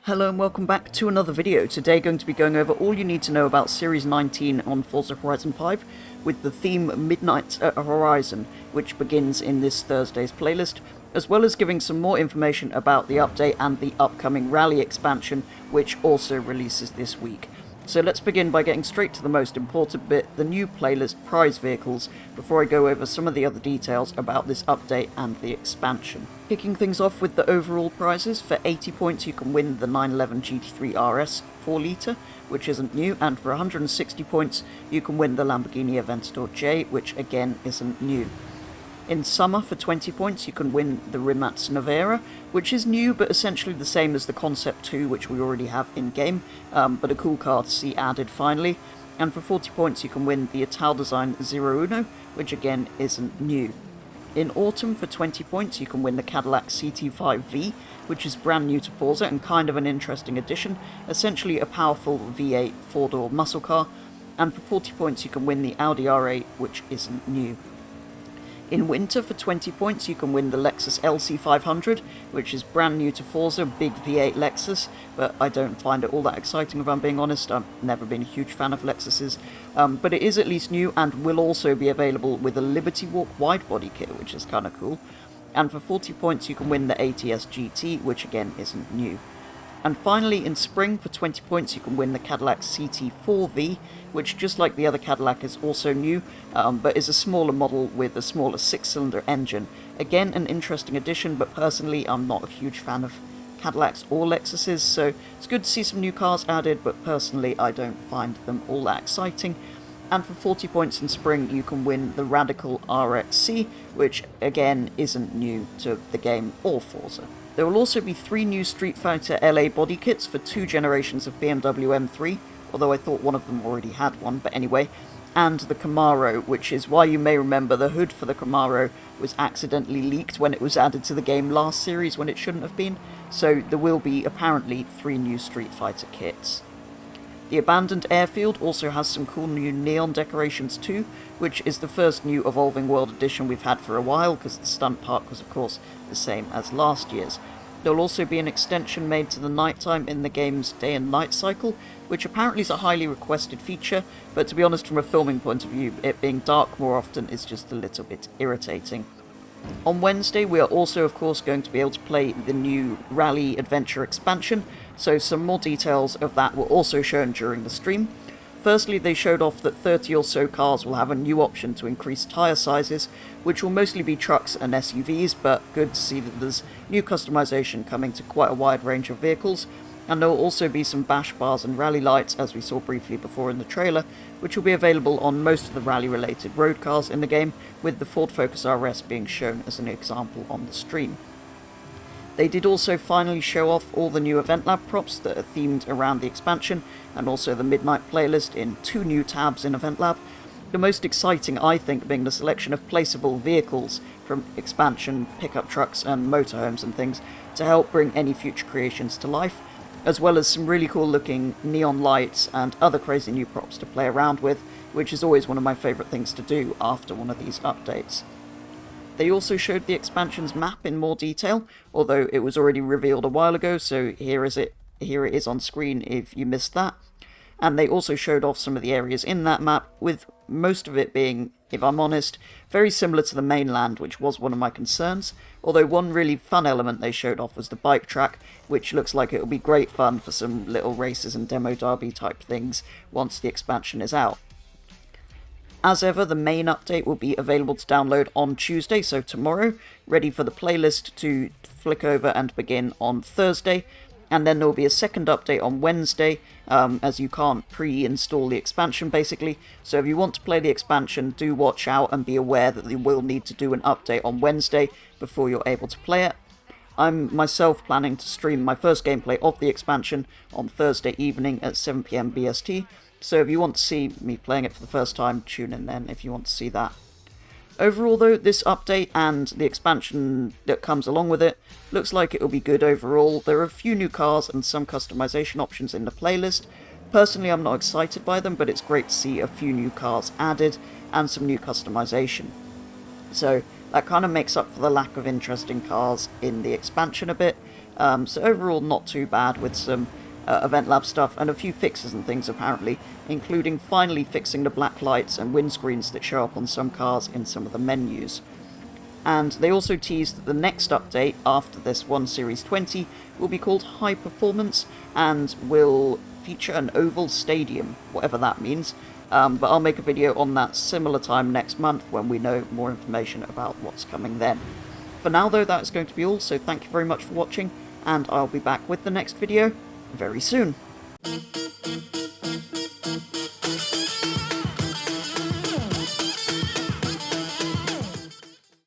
Hello and welcome back to another video. Today going to be going over all you need to know about Series 19 on Forza Horizon 5 with the theme Midnight at Horizon, which begins in this Thursday's playlist, as well as giving some more information about the update and the upcoming Rally expansion, which also releases this week. So let's begin by getting straight to the most important bit, the new playlist prize vehicles, before I go over some of the other details about this update and the expansion. Kicking things off with the overall prizes, for 80 points you can win the 911 GT3 RS 4 litre, which isn't new, and for 160 points you can win the Lamborghini Aventador J, which again isn't new. In summer, for 20 points, you can win the Rimac Nevera, which is new but essentially the same as the Concept 2, which we already have in-game, but a cool car to see added finally. And for 40 points, you can win the Italdesign Zero Uno, which again isn't new. In autumn, for 20 points, you can win the Cadillac CT5V, which is brand new to Forza and kind of an interesting addition, essentially a powerful V8 four-door muscle car. And for 40 points, you can win the Audi R8, which isn't new. In winter, for 20 points, you can win the Lexus LC500, which is brand new to Forza, big V8 Lexus, but I don't find it all that exciting if I'm being honest. I've never been a huge fan of Lexuses, but it is at least new and will also be available with a Liberty Walk wide-body kit, which is kind of cool. And for 40 points, you can win the ATS GT, which again isn't new. And finally, in spring, for 20 points, you can win the Cadillac CT4V, which, just like the other Cadillac, is also new, but is a smaller model with a smaller 6-cylinder engine. Again, an interesting addition, but personally, I'm not a huge fan of Cadillacs or Lexuses, so it's good to see some new cars added, but personally, I don't find them all that exciting. And for 40 points in spring, you can win the Radical RXC, which, again, isn't new to the game or Forza. There will also be 3 new Street Fighter LA body kits for 2 generations of BMW M3, although I thought one of them already had one, but anyway, and the Camaro, which is why you may remember the hood for the Camaro was accidentally leaked when it was added to the game last series when it shouldn't have been, so there will be apparently 3 new Street Fighter kits. The abandoned airfield also has some cool new neon decorations too, which is the first new Evolving World edition we've had for a while, because the stunt park was of course the same as last year's. There will also be an extension made to the nighttime in the game's day and night cycle, which apparently is a highly requested feature, but to be honest, from a filming point of view, it being dark more often is just a little bit irritating. On Wednesday, we are also, of course, going to be able to play the new Rally Adventure expansion, so some more details of that were also shown during the stream. Firstly, they showed off that 30 or so cars will have a new option to increase tyre sizes, which will mostly be trucks and SUVs, but good to see that there's new customization coming to quite a wide range of vehicles. And there will also be some bash bars and rally lights, as we saw briefly before in the trailer, which will be available on most of the rally-related road cars in the game, with the Ford Focus RS being shown as an example on the stream. They did also finally show off all the new Event Lab props that are themed around the expansion, and also the Midnight playlist in 2 new tabs in Event Lab. The most exciting, I think, being the selection of placeable vehicles from expansion, pickup trucks and motorhomes and things to help bring any future creations to life, as well as some really cool looking neon lights and other crazy new props to play around with, which is always one of my favourite things to do after one of these updates. They also showed the expansion's map in more detail, although it was already revealed a while ago, so here it is on screen if you missed that. And they also showed off some of the areas in that map, with most of it being, if I'm honest, very similar to the mainland, which was one of my concerns, although one really fun element they showed off was the bike track, which looks like it'll be great fun for some little races and demo derby type things once the expansion is out. As ever, the main update will be available to download on Tuesday, so tomorrow, ready for the playlist to flick over and begin on Thursday. And then there will be a second update on Wednesday, as you can't pre-install the expansion basically. So if you want to play the expansion, do watch out and be aware that you will need to do an update on Wednesday before you're able to play it. I'm myself planning to stream my first gameplay of the expansion on Thursday evening at 7 PM BST. So if you want to see me playing it for the first time, tune in then if you want to see that. Overall though, this update and the expansion that comes along with it looks like it will be good overall. There are a few new cars and some customization options in the playlist. Personally, I'm not excited by them, but it's great to see a few new cars added and some new customization. So that kind of makes up for the lack of interesting cars in the expansion a bit, So overall, not too bad, with some Event Lab stuff and a few fixes and things apparently, including finally fixing the black lights and windscreens that show up on some cars in some of the menus. And they also teased that the next update after this one Series 20 will be called High Performance and will feature an oval stadium, whatever that means. But I'll make a video on that similar time next month when we know more information about what's coming then. For now though, that's going to be all, so thank you very much for watching, and I'll be back with the next video very soon.